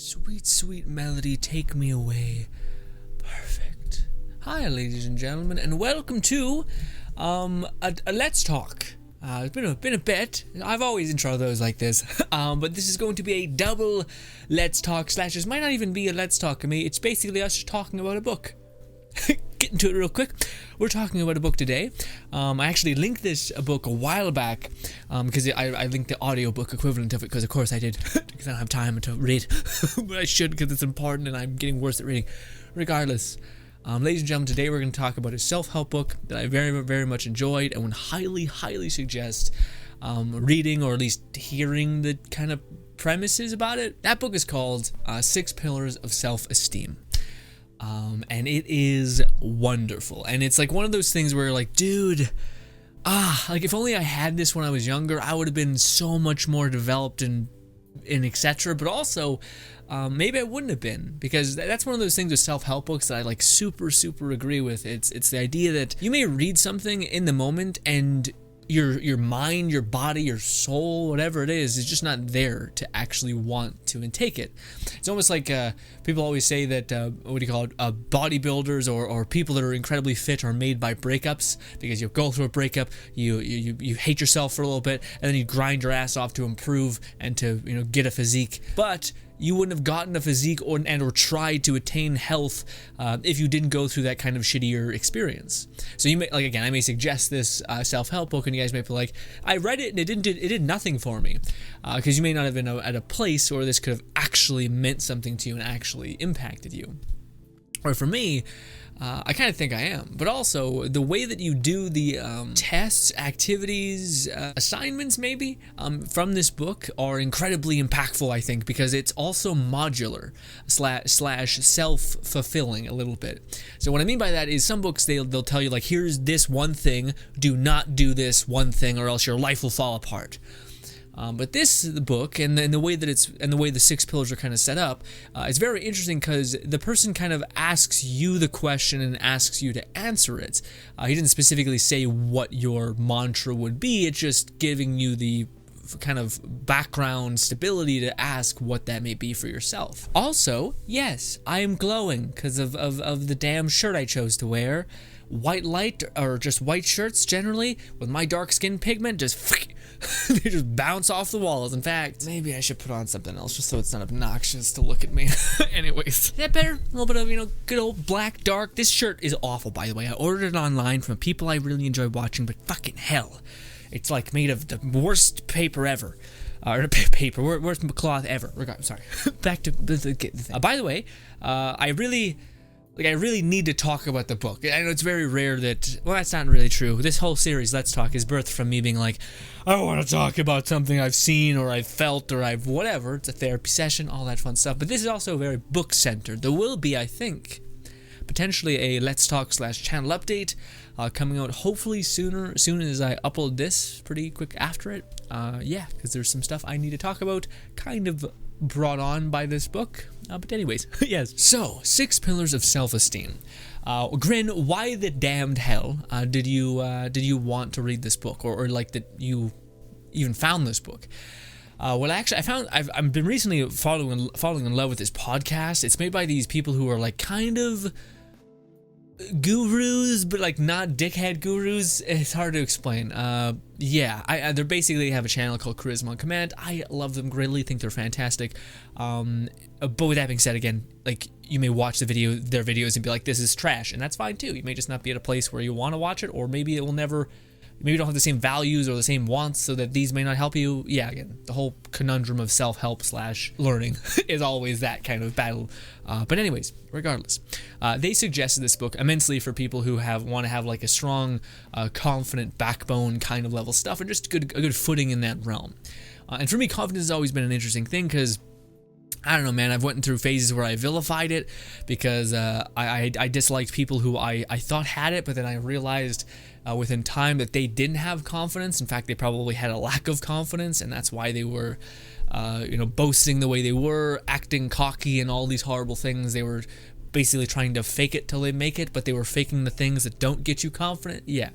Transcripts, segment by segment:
Sweet, sweet melody, take me away. Perfect. Hi, ladies and gentlemen, and welcome to a Let's Talk. It's been a bit. I've always introed those like this, but this is going to be a double Let's Talk / this might not even be a Let's Talk to me. It's basically us just talking about a book. Get into it real quick. We're talking about a book today. I actually linked this book a while back because I linked the audiobook equivalent of it because of course I did because I don't have time to read but I should because it's important and I'm getting worse at reading. Regardless, ladies and gentlemen, today we're going to talk about a self-help book that I very, very much enjoyed and would highly suggest reading or at least hearing the kind of premises about it. That book is called 6 Pillars of Self-Esteem. And it is wonderful. And it's like one of those things where like, dude, like if only I had this when I was younger, I would have been so much more developed and etc. But also, maybe I wouldn't have been, because that's one of those things with self-help books that I like super agree with. It's the idea that you may read something in the moment and your mind, your body, your soul, whatever it is just not there to actually want to intake it. It's almost like people always say that what do you call it? Bodybuilders or people that are incredibly fit are made by breakups, because you go through a breakup, you hate yourself for a little bit, and then you grind your ass off to improve and to get a physique. But you wouldn't have gotten a physique or tried to attain health if you didn't go through that kind of shittier experience. So you may, like, again, I may suggest this self-help book, and you guys may be like, I read it and it did nothing for me, because you may not have been at a place where this could have actually meant something to you and actually impacted you. Or for me, I kind of think I am, but also the way that you do the tests, activities, assignments maybe from this book are incredibly impactful, I think, because it's also modular slash self-fulfilling a little bit. So what I mean by that is some books they'll tell you like, here's this one thing, do not do this one thing or else your life will fall apart. But this book and the way that the way the 6 pillars are kind of set up, is very interesting because the person kind of asks you the question and asks you to answer it. He didn't specifically say what your mantra would be. It's just giving you the kind of background stability to ask what that may be for yourself. Also, yes, I am glowing because of the damn shirt I chose to wear. White light or just white shirts generally with my dark skin pigment they just bounce off the walls. In fact, maybe I should put on something else just so it's not obnoxious to look at me. Anyways, is that better? A little bit of, good old black, dark. This shirt is awful, by the way. I ordered it online from people I really enjoy watching, but fucking hell. It's like made of the worst paper ever. Worst cloth ever. Sorry. Back to the thing. By the way, I really need to talk about the book. I know it's very rare that, well, that's not really true. This whole series, Let's Talk, is birthed from me being like, I want to talk about something I've seen or I've felt or I've whatever. It's a therapy session, all that fun stuff. But this is also very book-centered. There will be, I think, potentially a Let's Talk / channel update coming out hopefully soon as I upload this, pretty quick after it. Because there's some stuff I need to talk about, kind of brought on by this book. But anyways, yes. So, 6 Pillars of Self-Esteem. Grin, why the damned hell did you want to read this book, or like that you even found this book? Well, actually, I've been recently falling in love with this podcast. It's made by these people who are like kind of gurus, but like not dickhead gurus. It's hard to explain. They basically have a channel called Charisma on Command. I love them greatly, think they're fantastic. But with that being said, again, like you may watch their videos and be like, this is trash, and that's fine too. You may just not be at a place where you want to watch it, or maybe it will never. Maybe you don't have the same values or the same wants, so that these may not help you. Yeah, again, the whole conundrum of self-help / learning is always that kind of battle. But anyways, regardless, they suggested this book immensely for people who want to have like a strong, confident backbone kind of level stuff, and just a good footing in that realm. And for me, confidence has always been an interesting thing because, I don't know, man, I've went through phases where I vilified it because I disliked people who I thought had it, but then I realized within time that they didn't have confidence. In fact, they probably had a lack of confidence, and that's why they were, boasting the way they were, acting cocky and all these horrible things. They were basically trying to fake it till they make it, but they were faking the things that don't get you confident. Yeah.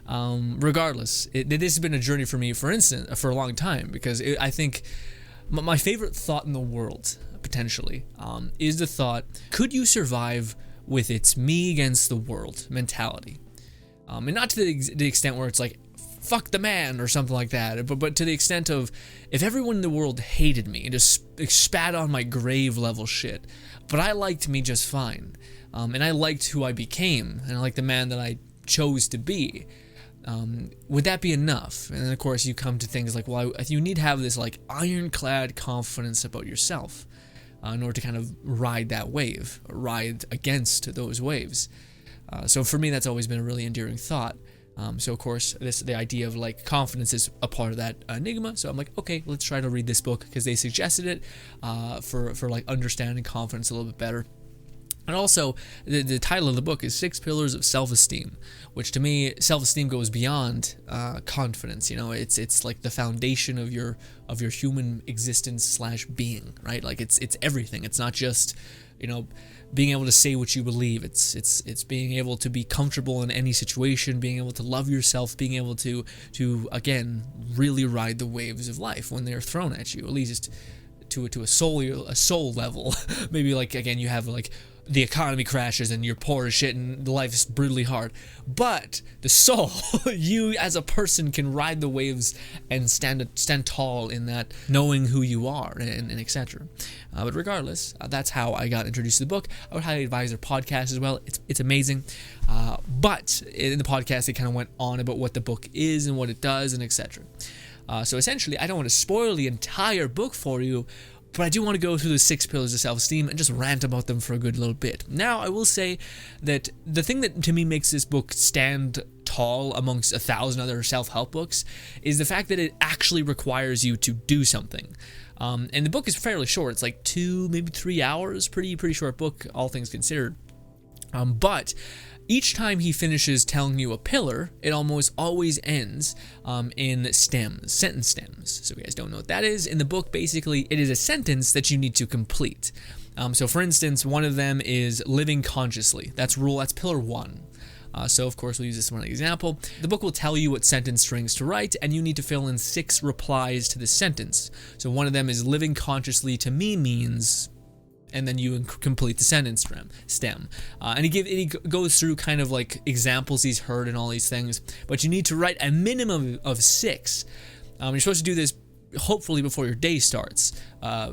Regardless, this has been a journey for me, for instance, for a long time, because I think my favorite thought in the world, potentially, is the thought, could you survive with its me against the world mentality? And not to the extent where it's like, fuck the man or something like that, but to the extent of, if everyone in the world hated me and just spat on my grave level shit, but I liked me just fine, and I liked who I became, and I liked the man that I chose to be, would that be enough? And then of course you come to things like, well, you need to have this like ironclad confidence about yourself in order to kind of ride that wave, or ride against those waves. So for me, that's always been a really endearing thought. So of course, the idea of like confidence is a part of that enigma. So I'm like, okay, let's try to read this book because they suggested it for like understanding confidence a little bit better. And also, the title of the book is 6 Pillars of Self-Esteem, which to me, self-esteem goes beyond confidence. You know, it's like the foundation of your human existence / being, right? Like it's everything. It's not just, you know, being able to say what you believe. It's being able to be comfortable in any situation, being able to love yourself, being able to again really ride the waves of life when they're thrown at you, at least to a soul level. Maybe like, again, you have like the economy crashes and you're poor as shit and life is brutally hard, but the soul, you as a person can ride the waves and stand tall in that, knowing who you are and etc. But regardless, that's how I got introduced to the book. I would highly advise their podcast as well. It's amazing. But in the podcast, they kind of went on about what the book is and what it does and etc. So essentially, I don't want to spoil the entire book for you, but I do want to go through the 6 pillars of self-esteem and just rant about them for a good little bit. Now, I will say that the thing that to me makes this book stand tall amongst 1,000 other self-help books is the fact that it actually requires you to do something. And the book is fairly short. It's like 2, maybe 3 hours. Pretty short book, all things considered. But each time he finishes telling you a pillar, it almost always ends in stems, sentence stems. So if you guys don't know what that is, in the book, basically, it is a sentence that you need to complete. So for instance, one of them is living consciously. That's pillar 1. So of course, we'll use this one example. The book will tell you what sentence strings to write, and you need to fill in 6 replies to the sentence. So one of them is living consciously to me means, and then you complete the sentence stem. And he goes through kind of like examples he's heard and all these things, but you need to write a minimum of 6. You're supposed to do this hopefully before your day starts,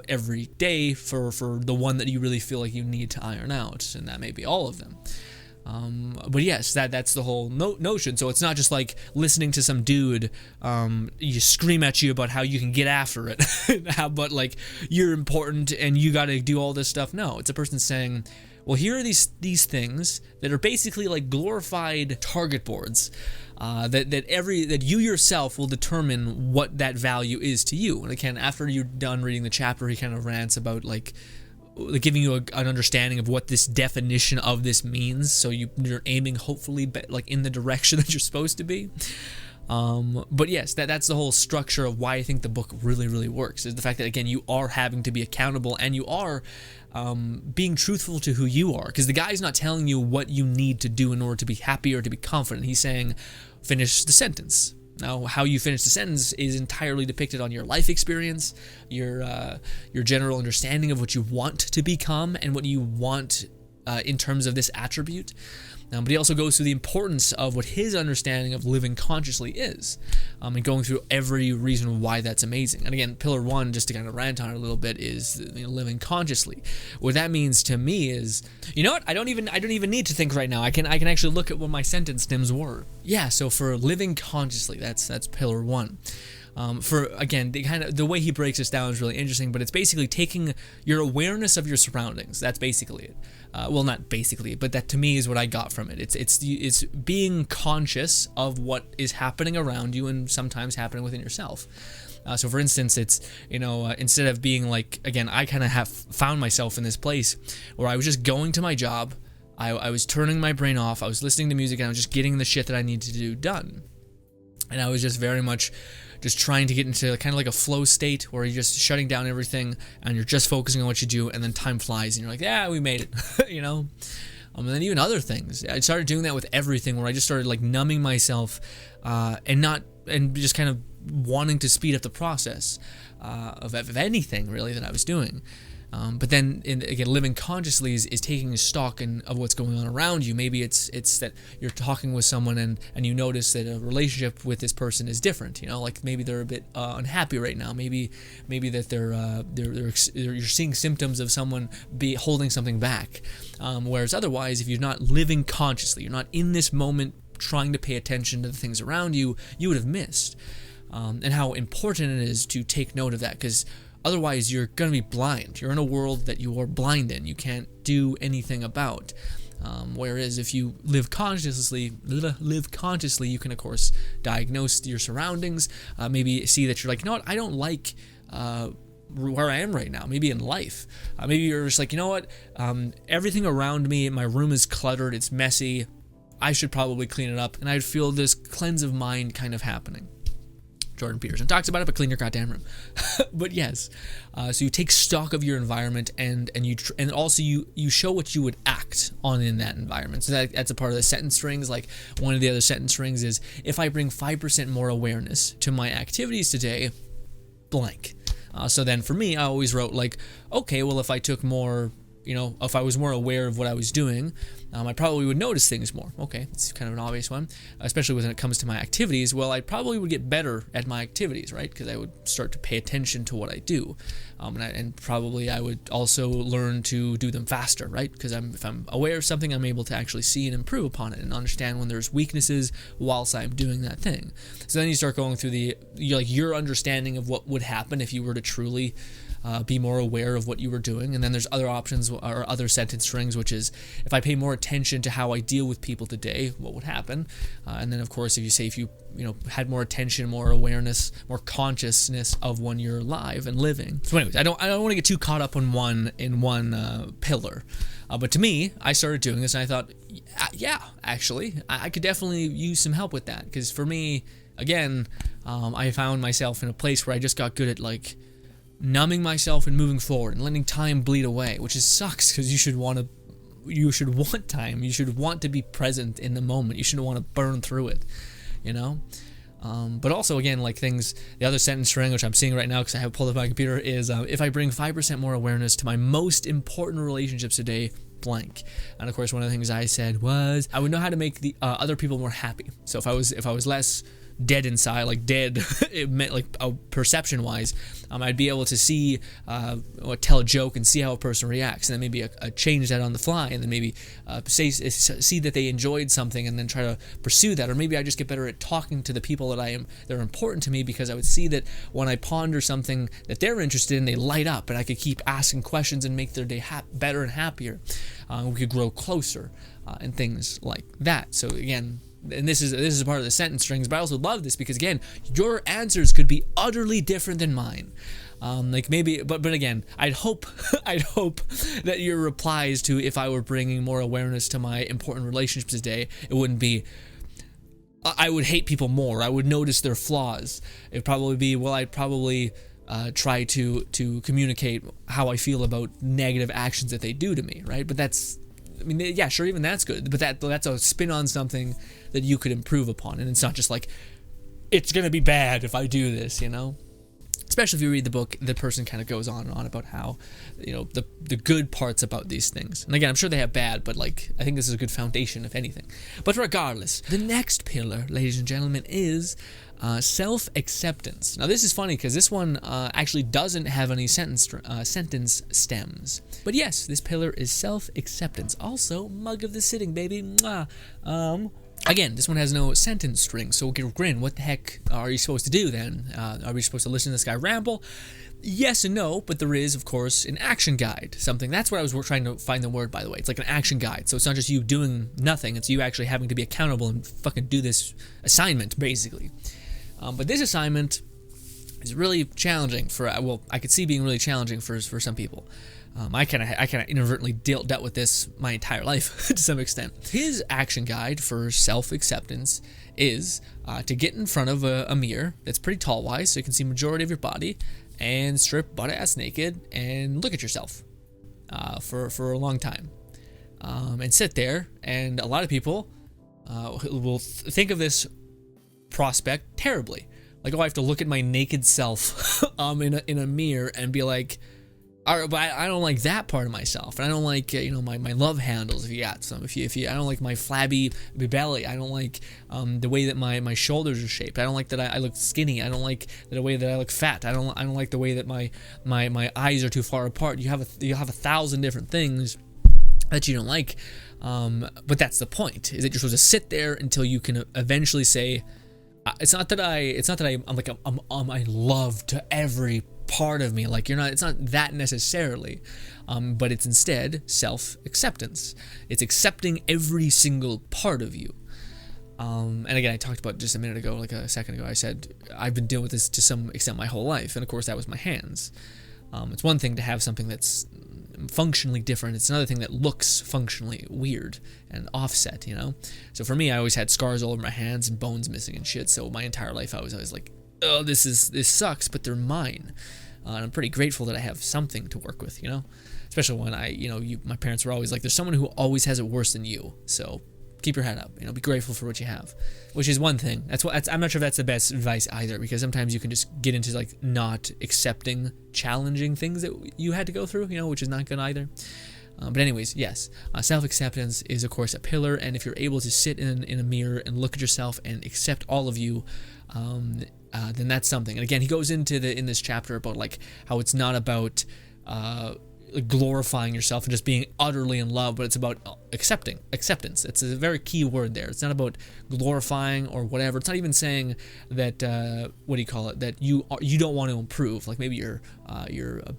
every day for the one that you really feel like you need to iron out, and that may be all of them. But yes, that's the whole notion. So it's not just like listening to some dude you scream at you about how you can get after it, but like you're important and you got to do all this stuff. No, it's a person saying, well, here are these things that are basically like glorified target boards, that you yourself will determine what that value is to you. And again, after you're done reading the chapter, he kind of rants about like giving you an understanding of what this definition of this means, so you're aiming hopefully like in the direction that you're supposed to be. But yes, that's the whole structure of why I think the book really, really works, is the fact that, again, you are having to be accountable and you are being truthful to who you are, because the guy's not telling you what you need to do in order to be happy or to be confident. He's saying, finish the sentence. Now, how you finish the sentence is entirely depicted on your life experience, your general understanding of what you want to become and what you want in terms of this attribute. But he also goes through the importance of what his understanding of living consciously is, and going through every reason why that's amazing. And again, pillar 1, just to kind of rant on it a little bit, is living consciously. What that means to me is, you know what? I don't even need to think right now. I can actually look at what my sentence stems were. Yeah. So for living consciously, that's pillar 1. For again, the way he breaks this down is really interesting, but it's basically taking your awareness of your surroundings. That's basically it. Well, not basically, but that to me is what I got from it. It's being conscious of what is happening around you and sometimes happening within yourself. So for instance, it's, instead of being like, again, I kind of have found myself in this place where I was just going to my job, I was turning my brain off, I was listening to music, and I was just getting the shit that I need to do done. And I was just very much just trying to get into kind of like a flow state where you're just shutting down everything and you're just focusing on what you do, and then time flies and you're like, yeah, we made it, And then even other things. I started doing that with everything, where I just started like numbing myself and just kind of wanting to speed up the process of anything really that I was doing. But then, again, living consciously is taking a stock of what's going on around you. Maybe it's that you're talking with someone and you notice that a relationship with this person is different. Like maybe they're a bit unhappy right now. Maybe that you're seeing symptoms of someone holding something back. Whereas otherwise, if you're not living consciously, you're not in this moment trying to pay attention to the things around you, you would have missed. And how important it is to take note of that, because otherwise, you're going to be blind. You're in a world that you are blind in. You can't do anything about. Whereas if you live consciously, you can, of course, diagnose your surroundings. Maybe see that you're like, you know what, I don't like where I am right now. Maybe in life. Maybe you're just like, you know what, everything around me, my room is cluttered. It's messy. I should probably clean it up. And I'd feel this cleanse of mind kind of happening. Jordan Peterson talks about it, but clean your goddamn room. But yes, so you take stock of your environment, and also you show what you would act on in that environment. So that's a part of the sentence strings. Like one of the other sentence strings is, if I bring 5% more awareness to my activities today, blank. So then for me, I always wrote like, okay, well, if I took more, if I was more aware of what I was doing, I probably would notice things more. Okay, it's kind of an obvious one, especially when it comes to my activities. Well, I probably would get better at my activities, right? Because I would start to pay attention to what I do, and probably I would also learn to do them faster, right? Because if I'm aware of something, I'm able to actually see and improve upon it and understand when there's weaknesses whilst I'm doing that thing. So then you start going through your understanding of what would happen if you were to truly be more aware of what you were doing. And then there's other options or other sentence strings, which is, if I pay more attention to how I deal with people today, what would happen? And then of course, if you had more attention, more awareness, more consciousness of when you're alive and living. So anyways, I don't want to get too caught up in one pillar. But to me, I started doing this and I thought, yeah, actually, I could definitely use some help with that. Because for me, again, I found myself in a place where I just got good at like numbing myself and moving forward and letting time bleed away, which sucks, because you should want time. You should want to be present in the moment. You shouldn't want to burn through it, but also, again, like things, the other sentence string, which I'm seeing right now because I have pulled up my computer, is if I bring 5% more awareness to my most important relationships today, blank. And of course, one of the things I said was I would know how to make the other people more happy. So if I was less dead inside, like dead, it meant like perception wise, I'd be able to see or tell a joke and see how a person reacts, and then maybe change that on the fly, and then maybe see that they enjoyed something and then try to pursue that. Or maybe I just get better at talking to the people that are important to me, because I would see that when I ponder something that they're interested in, they light up, and I could keep asking questions and make their day better and happier. We could grow closer and things like that. So again, and this is a part of the sentence strings, but I also love this because, again, your answers could be utterly different than mine. Like maybe, but again, I'd hope that your replies to, if I were bringing more awareness to my important relationships today, it wouldn't be, I would hate people more, I would notice their flaws. It'd probably be, well, I'd probably try to communicate how I feel about negative actions that they do to me, right? But that's, I mean, yeah, sure, even that's good, but that's a spin on something that you could improve upon, and it's not just like, it's gonna be bad if I do this, Especially if you read the book, the person kind of goes on and on about how, the good parts about these things. And again, I'm sure they have bad, but like, I think this is a good foundation, if anything. But regardless, the next pillar, ladies and gentlemen, is self-acceptance. Now, this is funny because this one actually doesn't have any sentence stems. But yes, this pillar is self-acceptance. Also, mug of the sitting, baby. Mwah. Again, this one has no sentence string, so grin, what the heck are you supposed to do then? Are we supposed to listen to this guy ramble? Yes and no, but there is, of course, an action guide. That's what I was trying to find the word, by the way. It's like an action guide, so it's not just you doing nothing, it's you actually having to be accountable and fucking do this assignment, basically. But this assignment is really challenging I could see being really challenging for some people. I kind of inadvertently dealt with this my entire life to some extent. His action guide for self-acceptance is to get in front of a mirror that's pretty tall-wise, so you can see majority of your body, and strip butt-ass naked and look at yourself for a long time. And sit there, and a lot of people will think of this prospect terribly. Like, oh, I have to look at my naked self in a mirror and be like, But I don't like that part of myself, and I don't like my love handles. If you got some, if you I don't like my flabby belly. I don't like the way that my shoulders are shaped. I don't like that I look skinny. I don't like the way that I look fat. I don't like the way that my eyes are too far apart. You have 1,000 different things that you don't like, but that's the point. Is that you're supposed to sit there until you can eventually say, it's not that I love to every part of me. Like, it's not that necessarily, but it's instead self-acceptance. It's accepting every single part of you. And again, I talked about just a minute ago, like a second ago, I said I've been dealing with this to some extent my whole life, and of course that was my hands. It's one thing to have something that's functionally different. It's another thing that looks functionally weird and offset, So for me, I always had scars all over my hands and bones missing and shit. So my entire life, I was always like, oh, this sucks, but they're mine. And I'm pretty grateful that I have something to work with, Especially when my parents were always like, there's someone who always has it worse than you. So keep your head up, be grateful for what you have, which is one thing. I'm not sure if that's the best advice either, because sometimes you can just get into like not accepting challenging things that you had to go through, which is not good either. But anyways, yes, self-acceptance is of course a pillar, and if you're able to sit in a mirror and look at yourself and accept all of you, then that's something. And again, he goes into in this chapter about like how it's not about glorifying yourself and just being utterly in love, but it's about acceptance. It's a very key word there. It's not about glorifying or whatever. It's not even saying that that you don't want to improve. Like maybe you're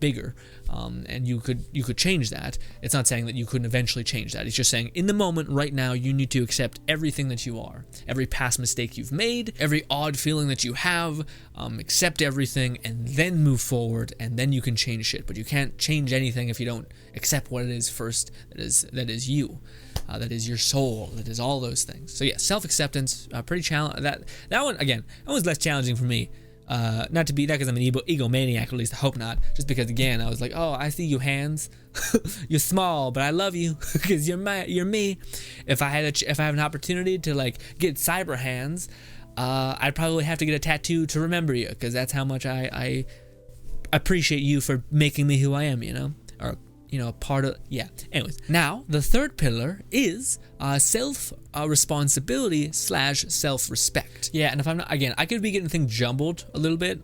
bigger, and you could change that. It's not saying that you couldn't eventually change that. It's just saying in the moment right now you need to accept everything that you are, every past mistake you've made, every odd feeling that you have. Accept everything and then move forward, and then you can change shit. But you can't change anything if you don't accept what it is first. That is you. That is your soul. That is all those things. So yeah, self-acceptance, pretty challenging. That one again, that one's less challenging for me. Not because I'm an egomaniac, at least I hope not. Just because again, I was like, oh, I see you hands, you're small, but I love you because you're me. If I have an opportunity to like get cyber hands, I'd probably have to get a tattoo to remember you, because that's how much I appreciate you for making me who I am, or a part of, yeah. Anyways, now the third pillar is self-responsibility / self-respect. Yeah, and if I'm not, again, I could be getting things jumbled a little bit.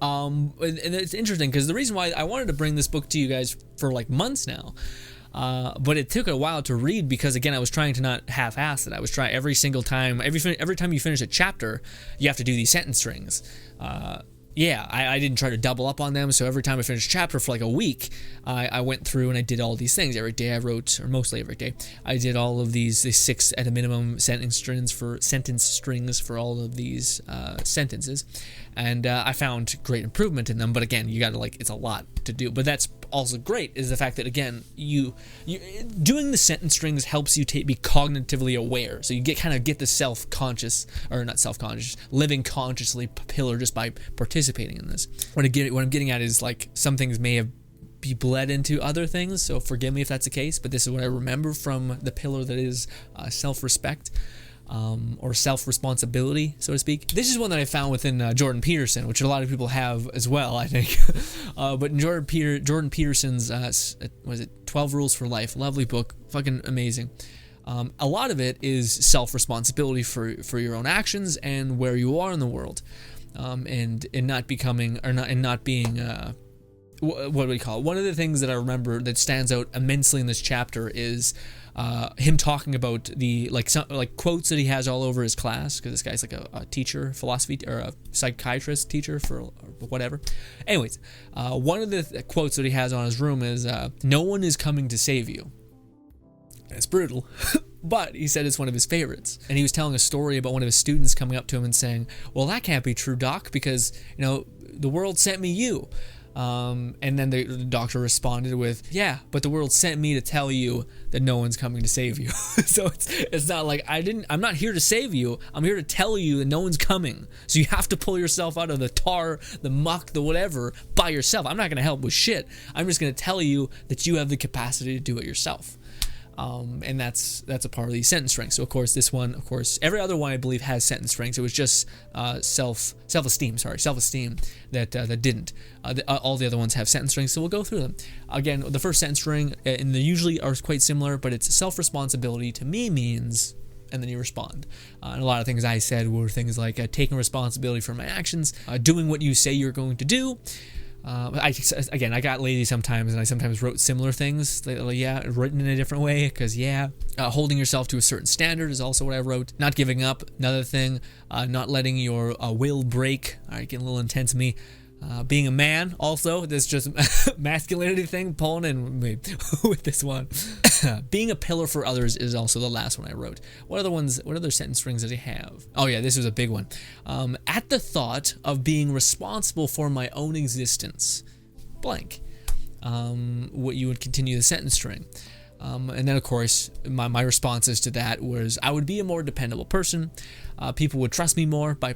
And it's interesting because the reason why I wanted to bring this book to you guys for like months now, but it took a while to read because again, I was trying to not half-ass it. I was trying every single time, every time you finish a chapter, you have to do these sentence strings. Yeah, I didn't try to double up on them, so every time I finished a chapter for like a week, I went through and I did all these things. Every day I wrote, or mostly every day, I did all of these 6 at a minimum sentence strings for all of these sentences, and I found great improvement in them. But again, you gotta it's a lot to do. But that's also great, is the fact that again, you doing the sentence strings helps you be cognitively aware. So you get the self-conscious, or not self-conscious, living consciously pillar just by participating in this. What I'm getting at is like some things may have be bled into other things, so forgive me if that's the case, but this is what I remember from the pillar that is self-respect. Or self-responsibility, so to speak. This is one that I found within Jordan Peterson, which a lot of people have as well, I think. But in Jordan Peterson's, was it 12 Rules for Life? Lovely book, fucking amazing. A lot of it is self-responsibility for your own actions and where you are in the world, and not becoming, or not being. What do we call it? One of the things that I remember that stands out immensely in this chapter is him talking about the some quotes that he has all over his class, because this guy's like a teacher, philosophy, or a psychiatrist teacher for whatever. Anyways, one of the quotes that he has on his room is, "No one is coming to save you." It's brutal, but he said it's one of his favorites. And he was telling a story about one of his students coming up to him and saying, "Well, that can't be true, Doc, because the world sent me you." And then the doctor responded with, "Yeah, but the world sent me to tell you that no one's coming to save you." So it's not like I'm not here to save you. I'm here to tell you that no one's coming. So you have to pull yourself out of the tar, the muck, the whatever by yourself. I'm not going to help with shit. I'm just going to tell you that you have the capacity to do it yourself. And that's a part of the sentence strength. So of course this one, of course every other one I believe has sentence strength. It was just self-esteem that didn't. All the other ones have sentence strength, so we'll go through them. Again, the first sentence string, and they usually are quite similar, but it's self-responsibility to me means, and then you respond. And a lot of things I said were things like taking responsibility for my actions, doing what you say you're going to do. I got lazy sometimes, and I sometimes wrote similar things, written in a different way, because holding yourself to a certain standard is also what I wrote. Not giving up, another thing. Not letting your will break. All right, getting a little intense me. Being a man, also, this just masculinity thing, pulling in me with this one. Being a pillar for others is also the last one I wrote. What other sentence strings did I have? Oh yeah, this was a big one. At the thought of being responsible for my own existence, blank. What you would continue the sentence string. And then of course, my responses to that was, I would be a more dependable person. People would trust me more by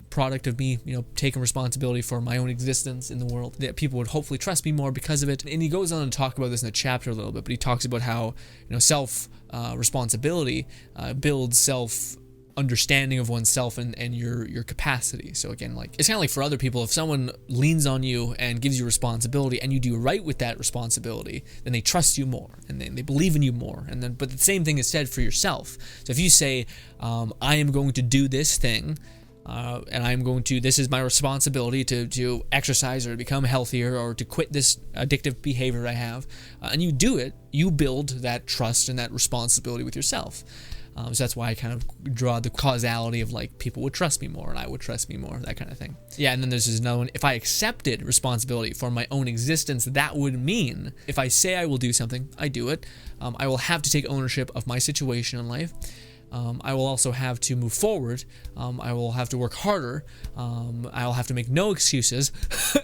product of me, taking responsibility for my own existence in the world. That people would hopefully trust me more because of it. And he goes on to talk about this in the chapter a little bit, but he talks about how self responsibility builds self understanding of oneself and your capacity. So again, it's kind of like for other people, if someone leans on you and gives you responsibility and you do right with that responsibility, then they trust you more and they believe in you more. But the same thing is said for yourself. So if you say, I am going to do this thing, and this is my responsibility to exercise or to become healthier or to quit this addictive behavior I have, and you do it, you build that trust and that responsibility with yourself. So that's why I kind of draw the causality of people would trust me more and I would trust me more, that kind of thing. Yeah, and then there's this another one. If I accepted responsibility for my own existence, that would mean if I say I will do something, I do it. I will have to take ownership of my situation in life. I will also have to move forward. I will have to work harder. I'll have to make no excuses.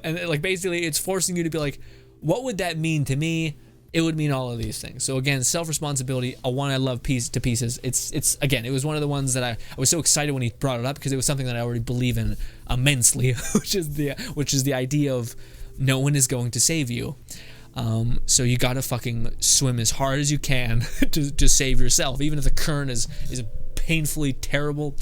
And basically it's forcing you to be like, what would that mean to me? It would mean all of these things. So again, self-responsibility, a one I love to pieces. It's again, it was one of the ones that I was so excited when he brought it up because it was something that I already believe in immensely, which is the idea of no one is going to save you. So you gotta fucking swim as hard as you can to save yourself, even if the current is painfully terrible.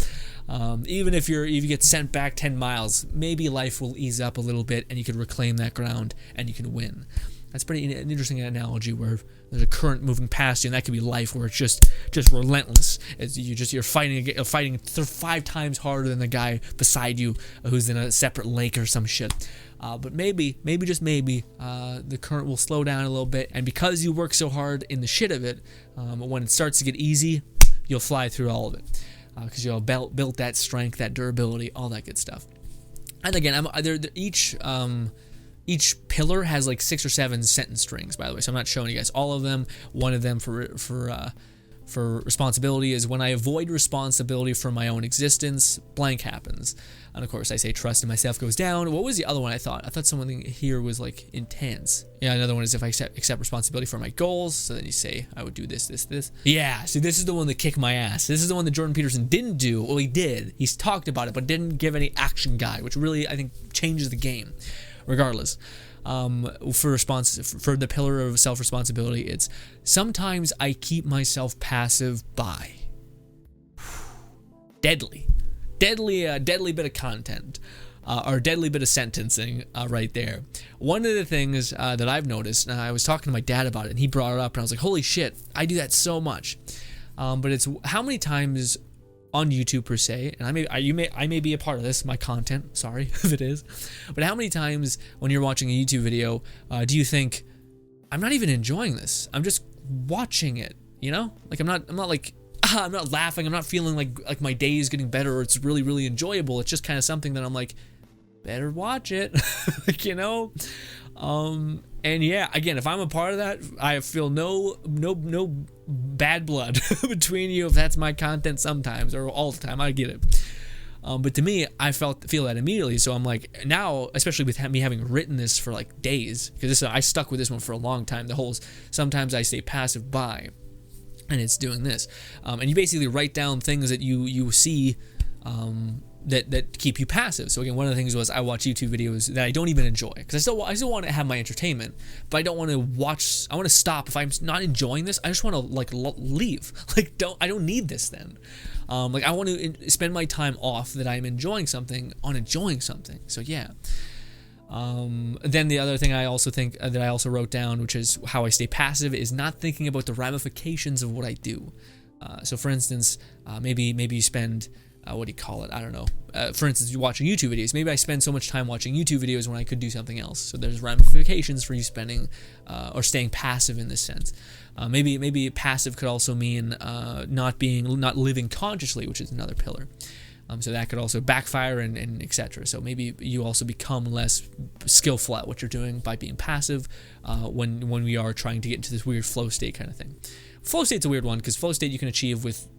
Even if you get sent back 10 miles, maybe life will ease up a little bit and you can reclaim that ground and you can win. That's an interesting analogy where there's a current moving past you, and that could be life where it's just relentless. You're fighting 5 times harder than the guy beside you who's in a separate lake or some shit. But maybe the current will slow down a little bit, and because you work so hard in the shit of it, when it starts to get easy, you'll fly through all of it because you'll built that strength, that durability, all that good stuff. And again, each pillar has 6 or 7 sentence strings, by the way, so I'm not showing you guys all of them. One of them for responsibility is when I avoid responsibility for my own existence, blank happens. And of course I say trust in myself goes down. What was the other one I thought? I thought something here was intense. Yeah, another one is if I accept responsibility for my goals. So then you say I would do this. Yeah, see, this is the one that kicked my ass. This is the one that Jordan Peterson didn't do. Well, he did. He's talked about it, but didn't give any action guide, which really, I think, changes the game. Regardless, for the pillar of self-responsibility, it's sometimes I keep myself passive by deadly bit of content or deadly bit of sentencing right there. One of the things that I've noticed, I was talking to my dad about it, and he brought it up, and I was like, holy shit, I do that so much. But it's how many times on YouTube per se, and I may be a part of this, my content, sorry if it is, but how many times when you're watching a YouTube video do you think, I'm not even enjoying this, I'm just watching it, I'm not laughing, I'm not feeling like my day is getting better or it's really, really enjoyable. It's just kind of something that I'm like, better watch it. And yeah, again, if I'm a part of that, I feel no bad blood between you if that's my content sometimes or all the time. I get it. But to me, I feel that immediately. So I'm like, now, especially with me having written this for days, because I stuck with this one for a long time. Sometimes I stay passive by, and it's doing this. And you basically write down things that you see that keep you passive. So again, one of the things was I watch YouTube videos that I don't even enjoy, because I still want to have my entertainment, but I don't want to watch. I want to stop if I'm not enjoying this. I just want to leave. I don't need this then. I want to spend my time off that I'm enjoying something on enjoying something. So yeah. Then the other thing I also think that I also wrote down, which is how I stay passive, is not thinking about the ramifications of what I do. So for instance, maybe you spend, what do you call it? I don't know. For instance, you're watching YouTube videos. Maybe I spend so much time watching YouTube videos when I could do something else. So there's ramifications for you spending or staying passive in this sense. Maybe passive could also mean not living consciously, which is another pillar. So that could also backfire and etc. So maybe you also become less skillful at what you're doing by being passive when we are trying to get into this weird flow state kind of thing. Flow state's a weird one, because flow state you can achieve with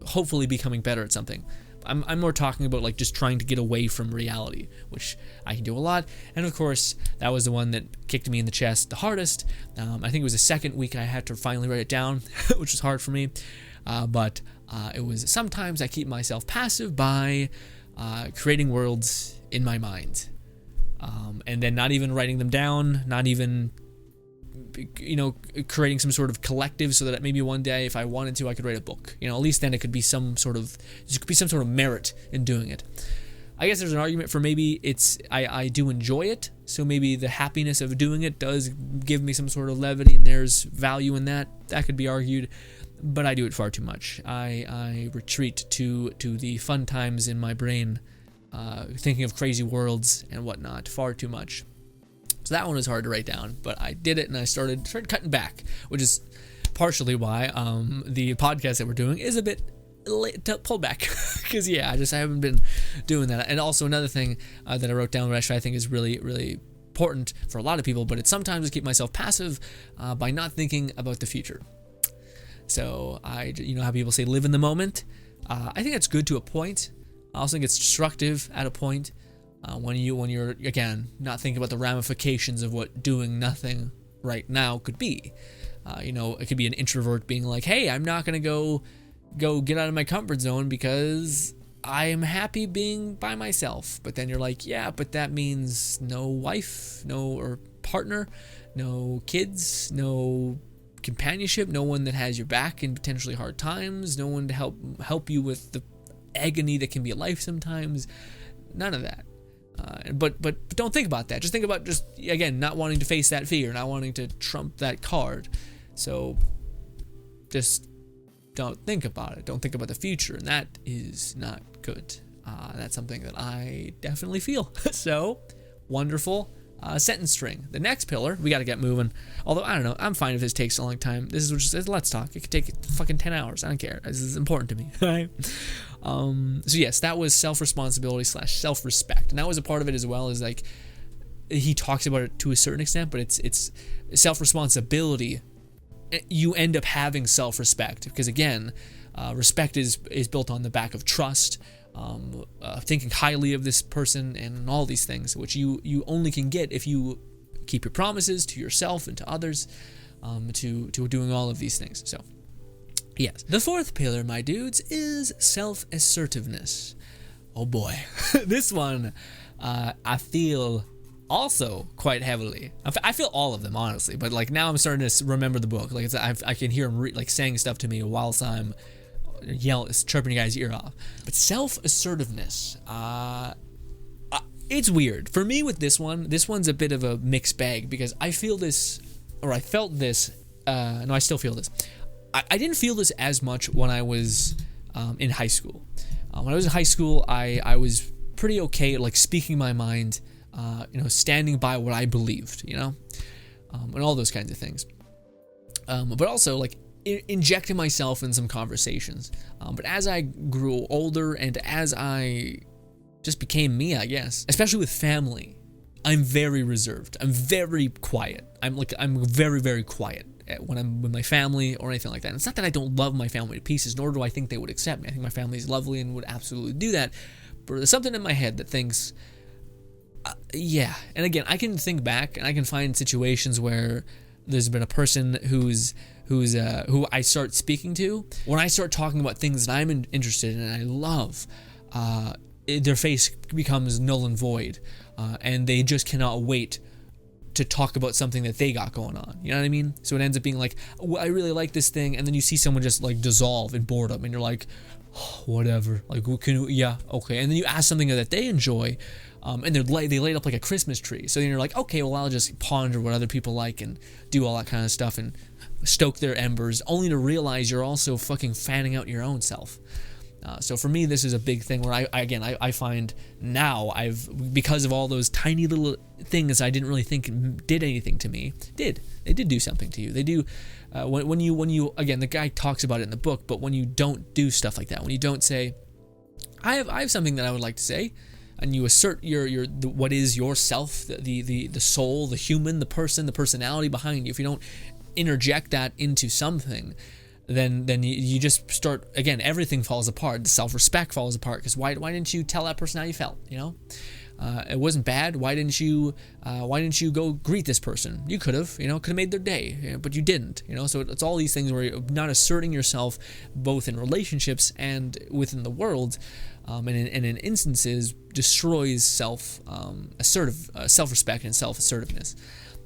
hopefully becoming better at something. I'm more talking about just trying to get away from reality, which I can do a lot. And of course, that was the one that kicked me in the chest the hardest. I think it was the second week I had to finally write it down, which was hard for me. But it was sometimes I keep myself passive by creating worlds in my mind. And then not even writing them down, not even creating some sort of collective, so that maybe one day if I wanted to, I could write a book. At least then there could be some sort of merit in doing it. I guess there's an argument for maybe I do enjoy it, so maybe the happiness of doing it does give me some sort of levity, and there's value in that. That could be argued, but I do it far too much. I retreat to the fun times in my brain, thinking of crazy worlds and whatnot far too much. So that one was hard to write down, but I did it, and I started cutting back, which is partially why the podcast that we're doing is a bit late to pull back, because I haven't been doing that. And also another thing that I wrote down, which I think is really, really important for a lot of people, but it's sometimes to keep myself passive by not thinking about the future. So how people say live in the moment. I think that's good to a point. I also think it's destructive at a point. When you're again not thinking about the ramifications of what doing nothing right now could be. It could be an introvert being like, hey, I'm not gonna go get out of my comfort zone because I am happy being by myself. But then you're like, yeah, but that means no wife, or partner, no kids, no companionship, no one that has your back in potentially hard times, no one to help you with the agony that can be life sometimes. None of that. But don't think about that. Just think about again not wanting to face that fear, not wanting to trump that card. So just don't think about it. Don't think about the future, and that is not good. That's something that I definitely feel. So wonderful. Sentence string. The next pillar, we got to get moving. Although I don't know, I'm fine if this takes a long time. This is just let's talk. It could take fucking 10 hours. I don't care. This is important to me. Right? So yes, that was self-responsibility / self-respect, and that was a part of it as well. Is he talks about it to a certain extent, but it's self-responsibility. You end up having self-respect because again, respect is built on the back of trust. Thinking highly of this person and all these things, which you only can get if you keep your promises to yourself and to others, to doing all of these things. So, yes. The fourth pillar, my dudes, is self-assertiveness. Oh boy. This one, I feel also quite heavily. I feel all of them, honestly, but now I'm starting to remember the book. I can hear him saying stuff to me whilst I'm chirping your guys' ear off. But self-assertiveness, it's weird for me with this one. This one's a bit of a mixed bag because I felt this. No, I still feel this. I didn't feel this as much when I was in high school. When I was in high school, I was pretty okay at speaking my mind, standing by what I believed, and all those kinds of things. But also injecting myself in some conversations. But as I grew older and as I just became me, I guess, especially with family, I'm very reserved. I'm very quiet. I'm very, very quiet when I'm with my family or anything like that. And it's not that I don't love my family to pieces, nor do I think they would accept me. I think my family is lovely and would absolutely do that. But there's something in my head that thinks, yeah. And again, I can think back and I can find situations where there's been a person who I start speaking to, when I start talking about things that I'm interested in and I love, their face becomes null and void, and they just cannot wait to talk about something that they got going on. You know what I mean? So it ends up being like, oh, I really like this thing, and then you see someone just like dissolve in boredom, and you're like, oh, whatever. Like, yeah, okay. And then you ask something that they enjoy, and they light up like a Christmas tree. So then you're like, okay, well, I'll just ponder what other people like and do all that kind of stuff and stoke their embers, only to realize you're also fucking fanning out your own self. So for me, this is a big thing where I find now because of all those tiny little things I didn't really think did anything to me, they did do something to you. They do, when you, again, the guy talks about it in the book, but when you don't do stuff like that, when you don't say, I have something that I would like to say, and you assert what is yourself, the soul, the human, the person, the personality behind you, if you don't interject that into something, then you just start, again, everything falls apart. The self-respect falls apart, because why didn't you tell that person how you felt, you know? It wasn't bad. Why didn't you go greet this person? You could have made their day, you know, but you didn't, you know? So it's all these things where you're not asserting yourself both in relationships and within the world, and in instances destroys self-respect and self-assertiveness.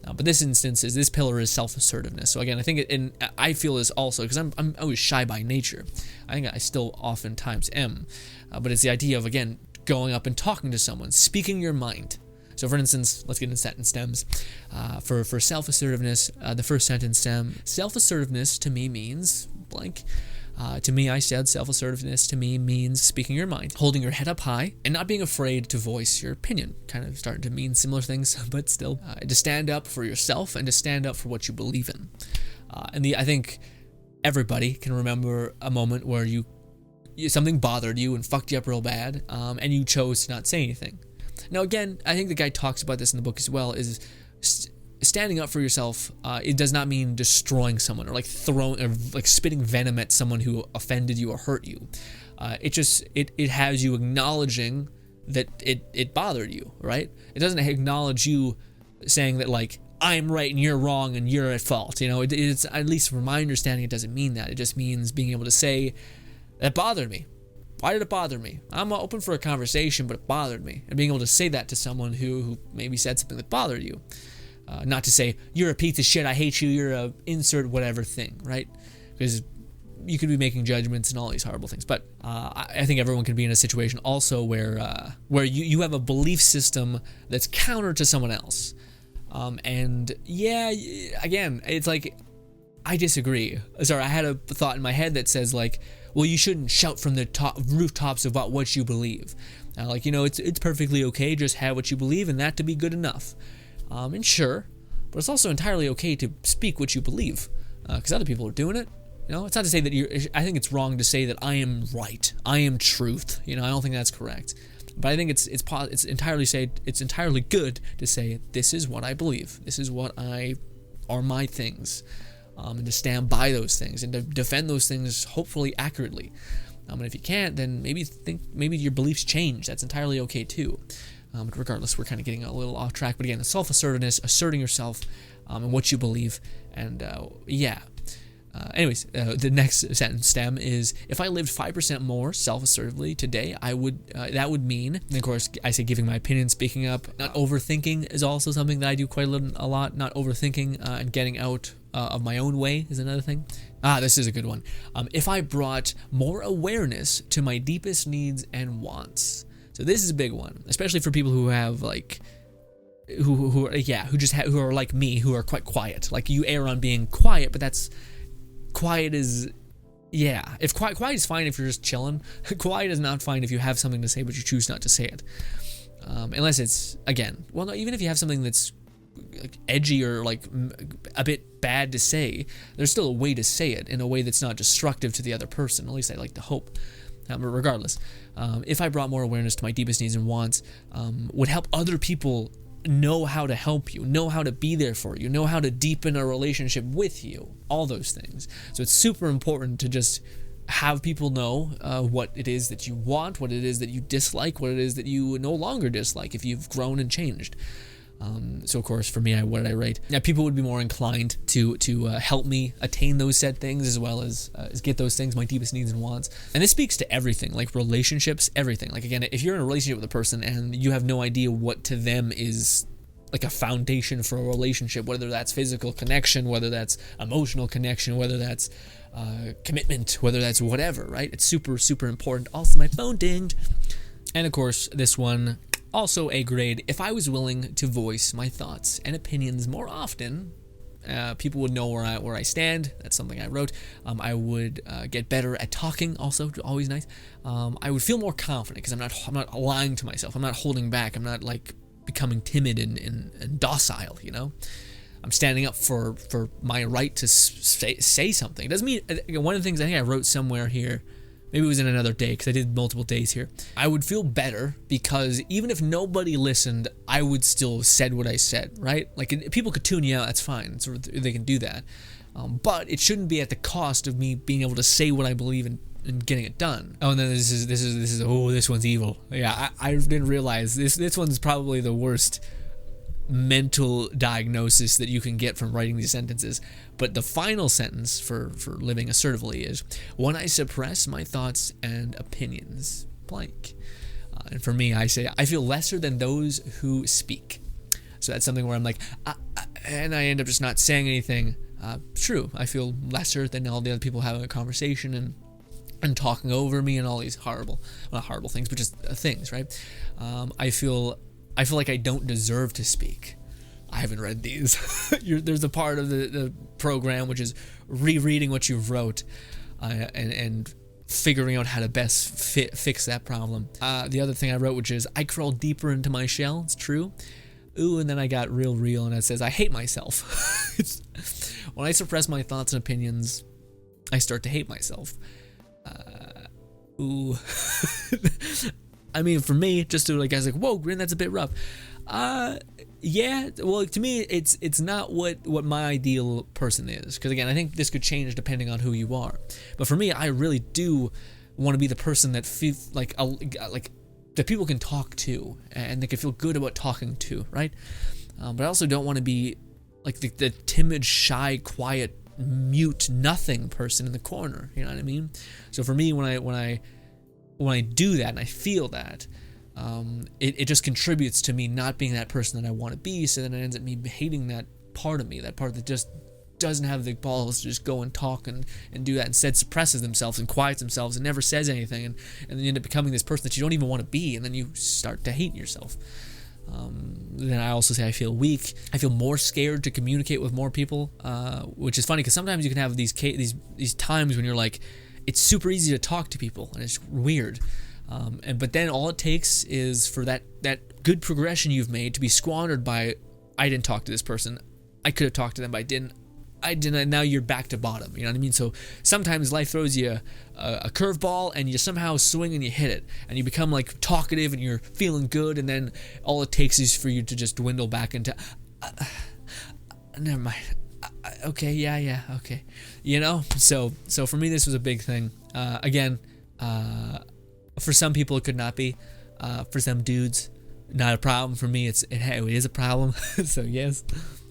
But this pillar is self-assertiveness. So again, I think I feel this also because I'm always shy by nature. I think I still oftentimes am. But it's the idea of, again, going up and talking to someone, speaking your mind. So for instance, let's get into sentence stems. For self-assertiveness, the first sentence stem, self-assertiveness to me means blank. To me, I said self-assertiveness to me means speaking your mind, holding your head up high, and not being afraid to voice your opinion. Kind of starting to mean similar things, but still. To stand up for yourself and to stand up for what you believe in. I think everybody can remember a moment where something bothered you and fucked you up real bad, and you chose to not say anything. Now again, I think the guy talks about this in the book as well, is standing up for yourself, it does not mean destroying someone or like throwing or like spitting venom at someone who offended you or hurt you. It has you acknowledging that it bothered you, right? It doesn't acknowledge you saying that like, I'm right and you're wrong and you're at fault. You know, it's, at least from my understanding, it doesn't mean that. It just means being able to say, that bothered me. Why did it bother me? I'm open for a conversation, but it bothered me. And being able to say that to someone who maybe said something that bothered you. Not to say, you're a piece of shit, I hate you, you're a insert whatever thing, right? Because you could be making judgments and all these horrible things. But I think everyone can be in a situation also where you have a belief system that's counter to someone else. And yeah, again, it's like, I disagree. Sorry, I had a thought in my head that says like, well, you shouldn't shout from the rooftops about what you believe. Like, you know, it's perfectly okay, just have what you believe and that to be good enough. And sure, but it's also entirely okay to speak what you believe, because other people are doing it. You know, it's not to say that I think it's wrong to say that I am right, I am truth. You know, I don't think that's correct. But I think it's entirely good to say this is what I believe. This is what are my things, and to stand by those things and to defend those things hopefully accurately. And if you can't, then maybe your beliefs change. That's entirely okay too. But regardless, we're kind of getting a little off track. But again, the self-assertiveness, asserting yourself and what you believe. And anyways, the next sentence stem is, if I lived 5% more self-assertively today, that would mean, and of course, I say giving my opinion, speaking up. Not overthinking is also something that I do quite a lot. Not overthinking and getting out of my own way is another thing. This is a good one. If I brought more awareness to my deepest needs and wants. So this is a big one, especially for people who have like, who are like me, who are quite quiet. Like, you err on being quiet, but that's quiet is, yeah. If quiet is fine if you're just chilling. Quiet is not fine if you have something to say but you choose not to say it. Unless it's, again, well, no, even if you have something that's like edgy or like a bit bad to say, there's still a way to say it in a way that's not destructive to the other person. At least I like to hope. But regardless, if I brought more awareness to my deepest needs and wants, would help other people know how to help you, know how to be there for you, know how to deepen a relationship with you, all those things. So it's super important to just have people know what it is that you want, what it is that you dislike, what it is that you no longer dislike if you've grown and changed. So of course, for me, what did I write? Now, people would be more inclined to help me attain those said things, as well as get those things, my deepest needs and wants. And this speaks to everything, like relationships, everything. Like again, if you're in a relationship with a person and you have no idea what to them is like a foundation for a relationship, whether that's physical connection, whether that's emotional connection, whether that's commitment, whether that's whatever, right? It's super, super important. Also, my phone dinged. And of course, this one, also a grade. If I was willing to voice my thoughts and opinions more often, people would know where I stand. That's something I wrote. I would get better at talking. Also, always nice. I would feel more confident because I'm not lying to myself. I'm not holding back. I'm not like becoming timid and docile. You know, I'm standing up for my right to say something. It doesn't mean, one of the things I think I wrote somewhere here. Maybe it was in another day because I did multiple days here. I would feel better because even if nobody listened, I would still have said what I said, right? Like people could tune you out, that's fine. They can do that. But it shouldn't be at the cost of me being able to say what I believe and getting it done. Oh, and then this one's evil. Yeah, I didn't realize this one's probably the worst mental diagnosis that you can get from writing these sentences. But the final sentence for living assertively is, when I suppress my thoughts and opinions, blank. And for me, I say, I feel lesser than those who speak. So that's something where I'm like, and I end up just not saying anything. True, I feel lesser than all the other people having a conversation and talking over me and all these not horrible things, but just things, right? I feel like I don't deserve to speak. I haven't read these. There's a part of the program which is rereading what you wrote and figuring out how to best fix that problem. The other thing I wrote, which is, I crawl deeper into my shell. It's true. Ooh, and then I got real, and it says, I hate myself. When I suppress my thoughts and opinions, I start to hate myself. Ooh. I mean, for me, just to like, I was like, whoa, Grin, that's a bit rough. Yeah, well, to me, it's not what my ideal person is. Because again, I think this could change depending on who you are. But for me, I really do want to be the person that feel like that people can talk to and they can feel good about talking to, right? But I also don't want to be like the timid, shy, quiet, mute, nothing person in the corner. You know what I mean? So for me, when I do that and I feel that, it just contributes to me not being that person that I want to be. So then it ends up me hating that part of me, that part that just doesn't have the balls to just go and talk and do that. Instead suppresses themselves and quiets themselves and never says anything, and then you end up becoming this person that you don't even want to be, and then you start to hate yourself. Then I also say I feel weak. I feel more scared to communicate with more people, which is funny because sometimes you can have these times when you're like, it's super easy to talk to people and it's weird. But then all it takes is for that good progression you've made to be squandered by, I didn't talk to this person. I could have talked to them, but I didn't. And now you're back to bottom. You know what I mean? So sometimes life throws you a curveball and you somehow swing and you hit it. And you become like talkative and you're feeling good. And then all it takes is for you to just dwindle back into, never mind. Okay, yeah, okay. You know? So for me, this was a big thing. Again, for some people, it could not be. For some dudes, not a problem. For me, it is a problem. So yes.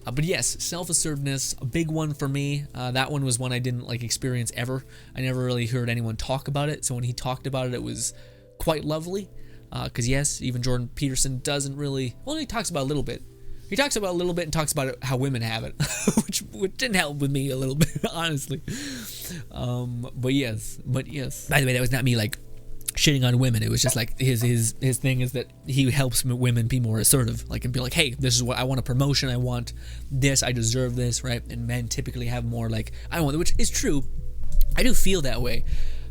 But yes, self-assertiveness, a big one for me. That one was one I didn't experience ever. I never really heard anyone talk about it. So when he talked about it, it was quite lovely. Because yes, even Jordan Peterson doesn't really. Well, he talks about it a little bit. He talks about it a little bit and talks about how women have it, which didn't help with me a little bit, honestly. But yes. By the way, that was not me shitting on women. It was just his thing is that he helps women be more assertive, and be like, hey, this is what I want, a promotion, I want this, I deserve this, right? And men typically have more I want, which is true. I do feel that way,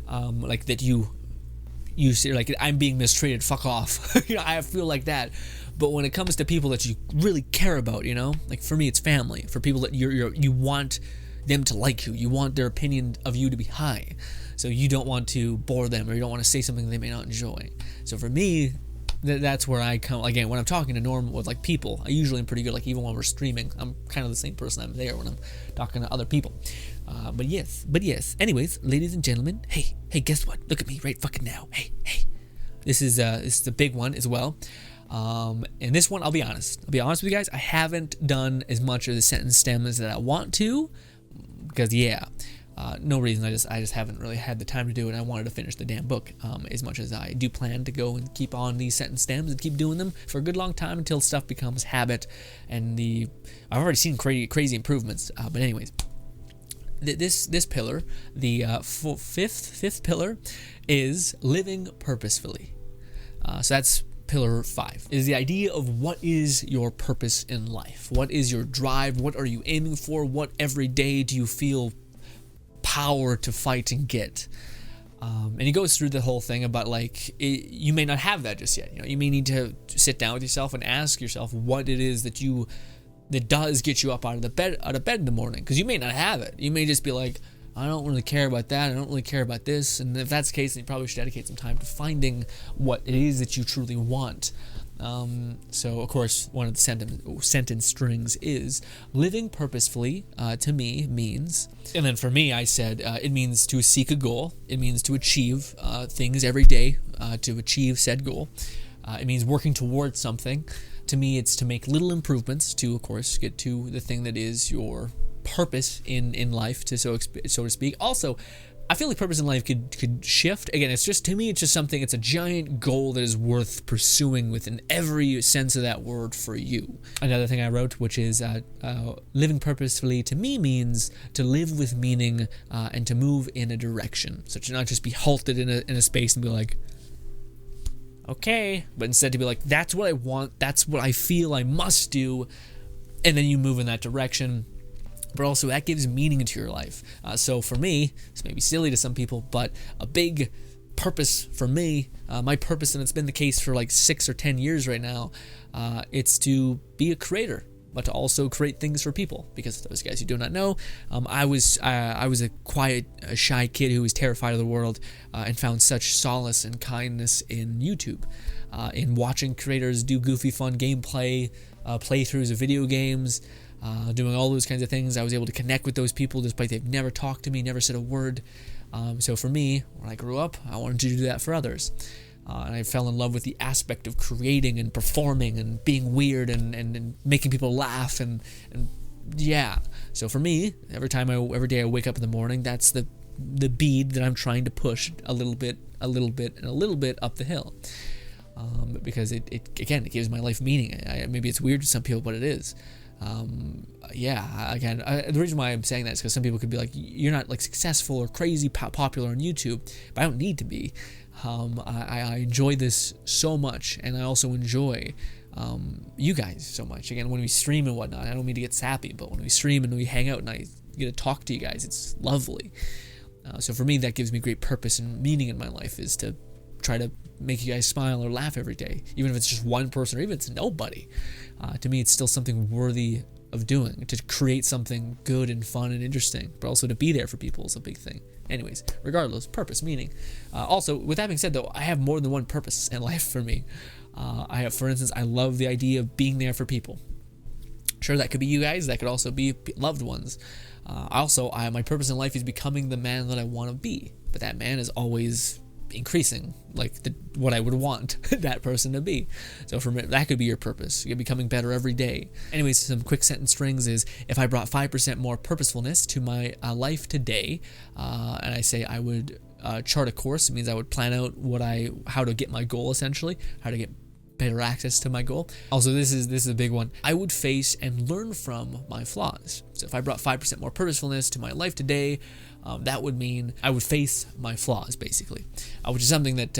that you say I'm being mistreated, fuck off. I feel like that. But when it comes to people that you really care about, for me it's family. For people that you want them to like you want their opinion of you to be high. So you don't want to bore them, or you don't want to say something they may not enjoy. So for me, that's where I come. Again, when I'm talking to normal with people, I usually am pretty good. Even when we're streaming, I'm kind of the same person I'm there when I'm talking to other people. But yes. Anyways, ladies and gentlemen, hey, guess what? Look at me right fucking now. Hey. This is a big one as well. And this one, I'll be honest with you guys, I haven't done as much of the sentence stems that I want to, because no reason. I just haven't really had the time to do it. I wanted to finish the damn book as much as I do plan to go and keep on these sentence stems and keep doing them for a good long time until stuff becomes habit. And I've already seen crazy improvements. But anyways, this pillar, the fifth pillar, is living purposefully. So that's pillar 5, is the idea of what is your purpose in life? What is your drive? What are you aiming for? What every day do you feel power to fight and get? And he goes through the whole thing about you may not have that just yet. You may need to sit down with yourself and ask yourself what it is that does get you up out of bed in the morning, because you may not have it. You may just be like, I don't really care about that. I don't really care about this. And if that's the case, then you probably should dedicate some time to finding what it is that you truly want. So, of course, one of the sentence strings is living purposefully, to me, means, and then for me, I said, it means to seek a goal. It means to achieve things every day, to achieve said goal. It means working towards something. To me, it's to make little improvements to, of course, get to the thing that is your purpose in life, so to speak. Also, I feel like purpose in life could shift. Again, it's just, to me, it's just something, it's a giant goal that is worth pursuing within every sense of that word for you. Another thing I wrote, which is living purposefully, to me, means to live with meaning and to move in a direction. So to not just be halted in a space and be like, okay, but instead to be like, that's what I want, that's what I feel I must do, and then you move in that direction. But also that gives meaning into your life. So for me, this may be silly to some people, but a big purpose for me, my purpose, and it's been the case for like 6 or 10 years right now, it's to be a creator, but to also create things for people. Because those guys who do not know, I was a quiet, shy kid who was terrified of the world, and found such solace and kindness in YouTube, in watching creators do goofy, fun gameplay, playthroughs of video games, doing all those kinds of things. I was able to connect with those people despite they've never talked to me, never said a word. So for me, when I grew up, I wanted to do that for others. And I fell in love with the aspect of creating and performing and being weird and making people laugh and yeah. So for me, every day I wake up in the morning, that's the bead that I'm trying to push a little bit up the hill. Because it gives my life meaning. Maybe it's weird to some people, but it is. The reason why I'm saying that is because some people could be like, you're not like successful or crazy popular on YouTube, but I don't need to be. I enjoy this so much, and I also enjoy you guys so much. Again, when we stream and whatnot, I don't mean to get sappy, but when we stream and we hang out and I get to talk to you guys, it's lovely. So for me, that gives me great purpose and meaning in my life, is to try to make you guys smile or laugh every day, even if it's just one person or even if it's nobody. To me, it's still something worthy of doing, to create something good and fun and interesting, but also to be there for people is a big thing. Anyways, regardless, purpose, meaning. Also, with that being said, though, I have more than one purpose in life for me. For instance, I love the idea of being there for people. Sure, that could be you guys, that could also be loved ones. My purpose in life is becoming the man that I want to be, but that man is always increasing, like what I would want that person to be. So for me, that could be your purpose. You're becoming better every day. Anyways, some quick sentence strings is, if I brought 5% more purposefulness to my life today, and I say I would chart a course, it means I would plan out how to get my goal, essentially, how to get better access to my goal. Also, this is a big one. I would face and learn from my flaws. So if I brought 5% more purposefulness to my life today, that would mean I would face my flaws, basically, which is something that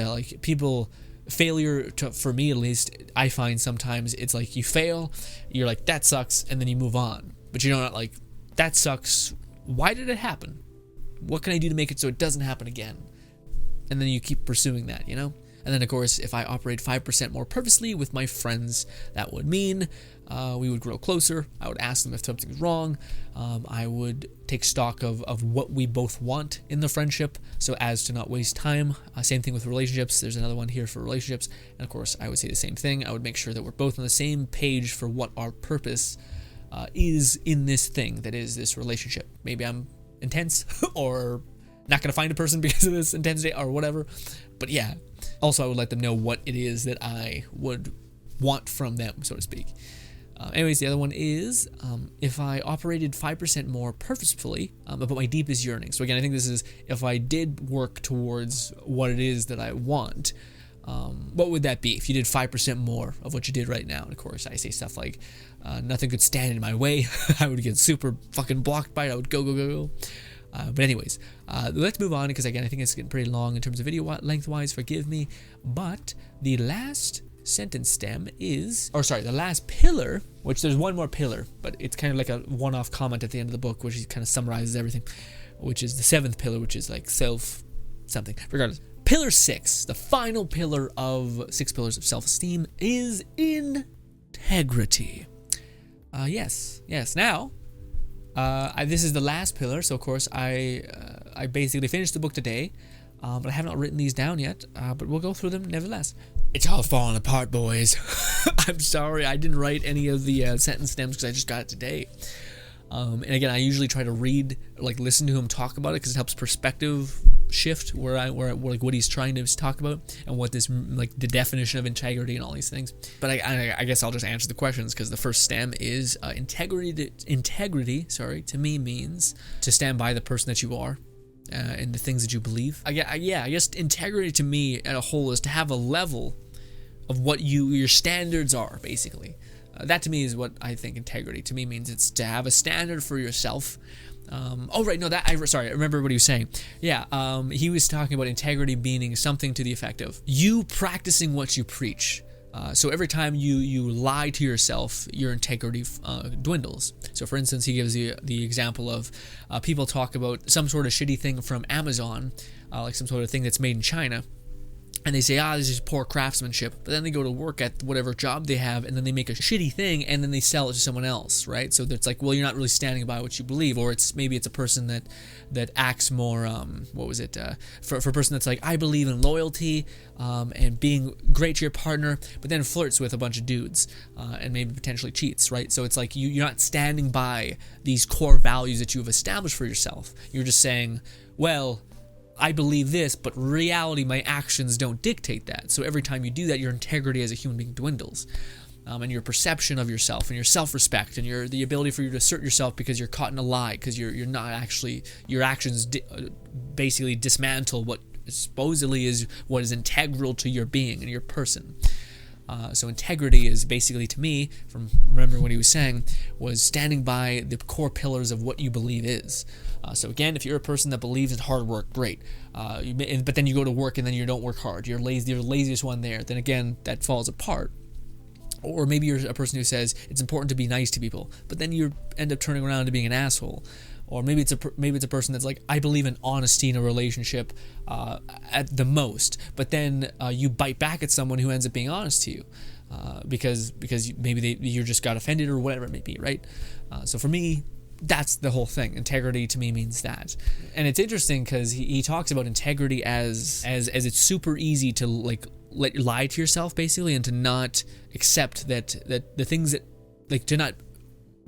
failure, for me at least, I find sometimes it's like you fail, you're like, that sucks, and then you move on. But you're not like, that sucks, why did it happen? What can I do to make it so it doesn't happen again? And then you keep pursuing that, And then, of course, if I operate 5% more purposely with my friends, that would mean we would grow closer. I would ask them if something's wrong. I would take stock of what we both want in the friendship so as to not waste time. Same thing with relationships. There's another one here for relationships. And, of course, I would say the same thing. I would make sure that we're both on the same page for what our purpose is in this thing that is this relationship. Maybe I'm intense or not going to find a person because of this intensity or whatever. But, yeah. Also, I would let them know what it is that I would want from them, so to speak. Anyways, the other one is if I operated 5% more purposefully about my deepest yearning. So again, I think this is if I did work towards what it is that I want, what would that be if you did 5% more of what you did right now? And of course, I say stuff like nothing could stand in my way. I would get super fucking blocked by it. I would go. But anyways, let's move on because again, I think it's getting pretty long in terms of video length-wise. Forgive me. But the last sentence stem is, the last pillar, which there's one more pillar, but it's kind of like a one-off comment at the end of the book, which kind of summarizes everything, which is the 7th pillar, which is like self-something. Regardless, pillar 6, the final pillar of 6 pillars of self-esteem is integrity. Yes. Now, this is the last pillar, so of course I basically finished the book today, but I have not written these down yet, but we'll go through them nevertheless. It's all falling apart, boys. I'm sorry, I didn't write any of the sentence stems because I just got it today. And again, I usually try to listen to him talk about it because it helps perspective shift where what he's trying to talk about and what this the definition of integrity and all these things. But I guess I'll just answer the questions because the first stem is integrity. Integrity, to me means to stand by the person that you are. And the things that you believe. I guess integrity to me at a whole is to have a level of what your standards are, basically. That to me is what I think integrity to me means. It's to have a standard for yourself. I remember what he was saying. He was talking about integrity meaning something to the effect of you practicing what you preach. So every time you lie to yourself, your integrity dwindles. So for instance, he gives you the example of people talk about some sort of shitty thing from Amazon, like some sort of thing that's made in China. And they say, this is poor craftsmanship. But then they go to work at whatever job they have, and then they make a shitty thing, and then they sell it to someone else, right? So it's like, well, you're not really standing by what you believe. Or maybe it's a person that acts more, for a person that's like, I believe in loyalty and being great to your partner, but then flirts with a bunch of dudes and maybe potentially cheats, right? So it's like you're not standing by these core values that you have established for yourself. You're just saying, well, I believe this, but reality, my actions don't dictate that. So every time you do that, your integrity as a human being dwindles. And your perception of yourself and your self-respect and the ability for you to assert yourself because you're caught in a lie, because you're not actually, your actions basically dismantle what supposedly is what is integral to your being and your person. So integrity is basically, to me, from remembering what he was saying, was standing by the core pillars of what you believe is. So again, if you're a person that believes in hard work, great. But then you go to work and then you don't work hard. You're the laziest one there. Then again, that falls apart. Or maybe you're a person who says it's important to be nice to people, but then you end up turning around to being an asshole. Or maybe it's a person that's like, I believe in honesty in a relationship at the most, but then you bite back at someone who ends up being honest to you because maybe you just got offended or whatever it may be, right? So for me, that's the whole thing. Integrity to me means that. And it's interesting because he talks about integrity as it's super easy to lie to yourself basically, and to not accept that the things that to not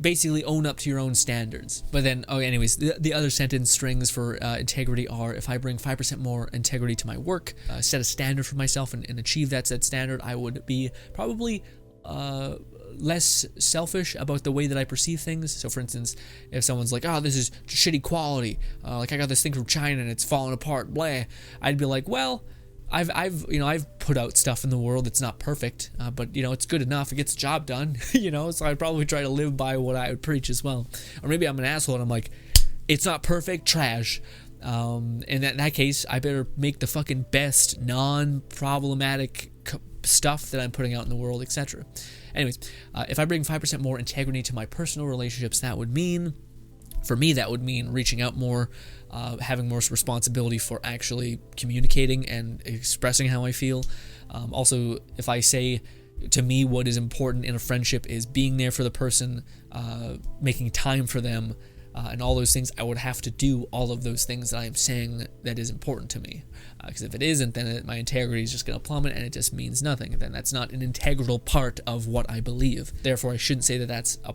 basically own up to your own standards. But then, anyways, the other sentence strings for integrity are, if I bring 5% more integrity to my work, set a standard for myself and achieve that said standard, I would be probably less selfish about the way that I perceive things. So for instance, if someone's like, this is shitty quality, I got this thing from China and it's falling apart, blah, I'd be like, well, I've put out stuff in the world that's not perfect, but it's good enough. It gets the job done, so I'd probably try to live by what I would preach as well. Or maybe I'm an asshole and I'm like, it's not perfect, trash. In that case, I better make the fucking best non-problematic stuff that I'm putting out in the world, etc. Anyways, if I bring 5% more integrity to my personal relationships, for me, that would mean reaching out more, having more responsibility for actually communicating and expressing how I feel. Also, if I say, to me, what is important in a friendship is being there for the person, making time for them, and all those things, I would have to do all of those things that I am saying that is important to me. Because if it isn't, then my integrity is just going to plummet and it just means nothing. Then that's not an integral part of what I believe. Therefore, I shouldn't say that that's a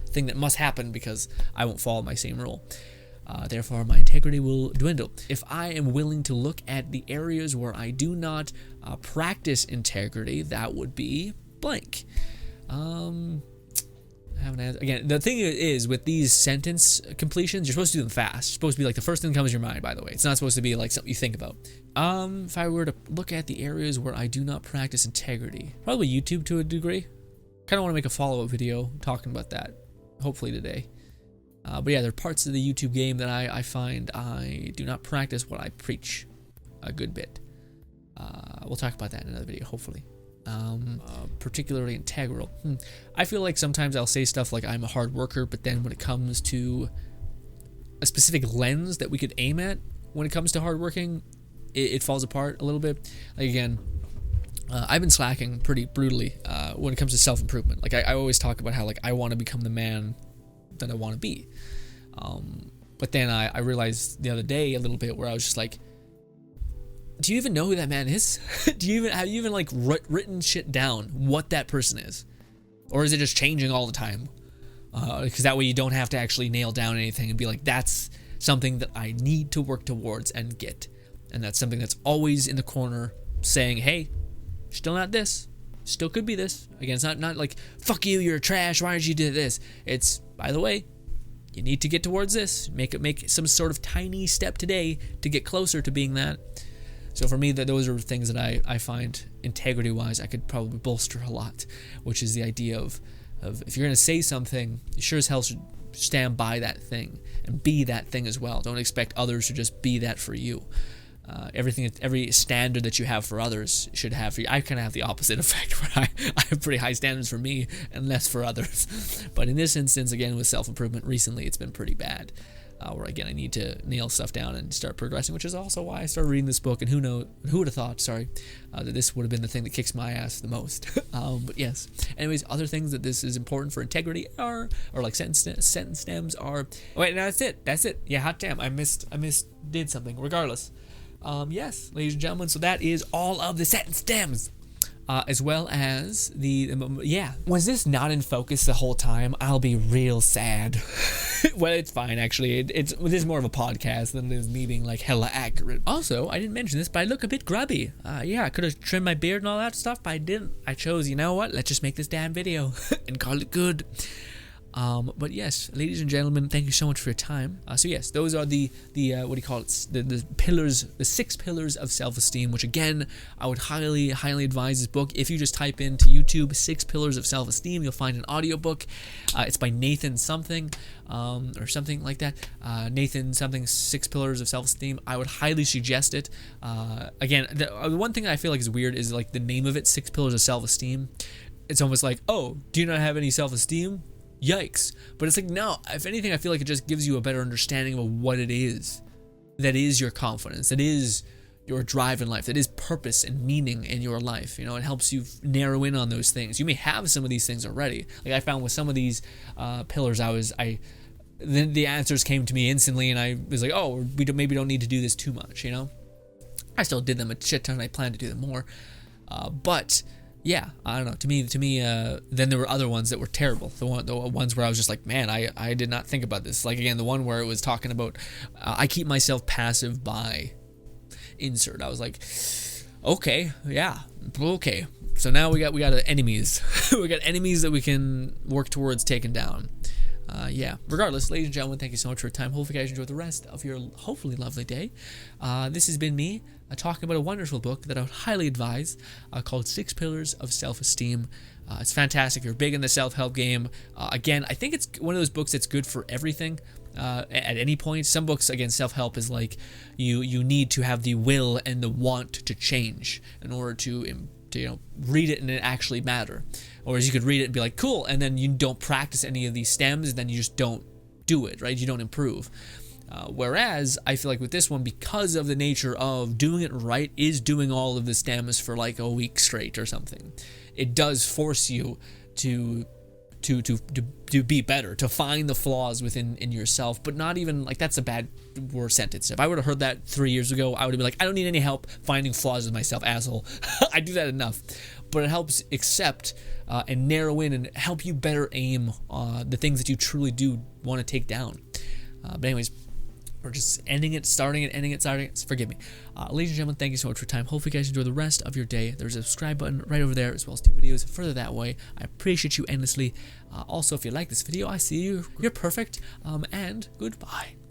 thing that must happen because I won't follow my same rule. Therefore, my integrity will dwindle. If I am willing to look at the areas where I do not practice integrity, that would be blank. Again, the thing is with these sentence completions, you're supposed to do them fast. It's supposed to be like the first thing that comes to your mind, by the way. It's not supposed to be like something you think about. If I were to look at the areas where I do not practice integrity, probably YouTube to a degree. Kind of want to make a follow-up video talking about that, hopefully today. But yeah, there are parts of the YouTube game that I find I do not practice what I preach a good bit. We'll talk about that in another video, hopefully. Particularly integral. I feel like sometimes I'll say stuff like I'm a hard worker, but then when it comes to a specific lens that we could aim at when it comes to hard working, it falls apart a little bit. Like again, I've been slacking pretty brutally when it comes to self-improvement. Like I always talk about how like I want to become the man that I want to be. But then I realized the other day a little bit where I was just like, do you even know who that man is? Have you even like written shit down what that person is? Or is it just changing all the time? Because that way you don't have to actually nail down anything and be like, that's something that I need to work towards and get. And that's something that's always in the corner saying, hey, still not this. Still could be this. Again, it's not like, fuck you, you're trash, why did you do this? It's, by the way, you need to get towards this. Make some sort of tiny step today to get closer to being that. So for me, those are things that I find integrity-wise I could probably bolster a lot, which is the idea of if you're going to say something, you sure as hell should stand by that thing and be that thing as well. Don't expect others to just be that for you. Every standard that you have for others should have for you. I kind of have the opposite effect where I have pretty high standards for me and less for others. But in this instance, again, with self-improvement recently, it's been pretty bad. Where again I need to nail stuff down and start progressing, which is also why I started reading this book. And who would have thought, that this would have been the thing that kicks my ass the most. But yes. Anyways, other things that this is important for integrity or like sentence stems are. Oh, wait, no, that's it. Yeah, hot damn, I did something. Regardless, yes, ladies and gentlemen. So that is all of the sentence stems. As well as was this not in focus the whole time? I'll be real sad. Well, it's fine actually. This is more of a podcast than this me being like hella accurate. Also, I didn't mention this, but I look a bit grubby. I could have trimmed my beard and all that stuff, but I didn't. I chose, you know what? Let's just make this damn video and call it good. But yes, ladies and gentlemen, thank you so much for your time. So yes, those are the what do you call it? The pillars, the 6 pillars of self-esteem, which again, I would highly advise this book. If you just type into YouTube 6 pillars of self-esteem, you'll find an audiobook. It's by Nathan something, or something like that. Nathan something 6 pillars of self-esteem. I would highly suggest it. Again, the one thing I feel like is weird is like the name of it, 6 pillars of self-esteem. It's almost like, oh, do you not have any self-esteem? Yikes. But it's like, no, if anything, I feel like it just gives you a better understanding of what it is that is your confidence, that is your drive in life, that is purpose and meaning in your life. You know, it helps you narrow in on those things. You may have some of these things already. Like I found with some of these pillars, then the answers came to me instantly, and I was like, oh, we maybe don't need to do this too much, you know? I still did them a shit ton, and I plan to do them more. But yeah, I don't know. To me, then there were other ones that were terrible. The ones where I was just like, man, I did not think about this. Like again, the one where it was talking about, I keep myself passive by insert. I was like, okay, yeah, okay. So now we got enemies. We got enemies that we can work towards taking down. Yeah. Regardless, ladies and gentlemen, thank you so much for your time. Hopefully, you guys enjoy the rest of your hopefully lovely day. This has been me talking about a wonderful book that I would highly advise called 6 Pillars of Self-Esteem. It's fantastic. If you're big in the self-help game, again, I think it's one of those books that's good for everything. At any point. Some books, again, self-help is like you need to have the will and the want to change in order to read it and it actually matter. Or as you could read it and be like, cool, and then you don't practice any of these stems, and then you just don't do it, right? You don't improve. Whereas I feel like with this one, because of the nature of doing it right is doing all of the stems for like a week straight or something. It does force you to be better, to find the flaws within yourself, but not even like that's a bad word sentence. If I would have heard that 3 years ago, I would have been like, I don't need any help finding flaws in myself, asshole. I do that enough. But it helps accept and narrow in and help you better aim the things that you truly do want to take down. But anyways, or just ending it, starting it, ending it, starting it. Forgive me. Ladies and gentlemen, thank you so much for your time. Hopefully you guys enjoy the rest of your day. There's a subscribe button right over there, as well as 2 videos further that way. I appreciate you endlessly. Also, if you like this video, I see you. You're perfect. And goodbye.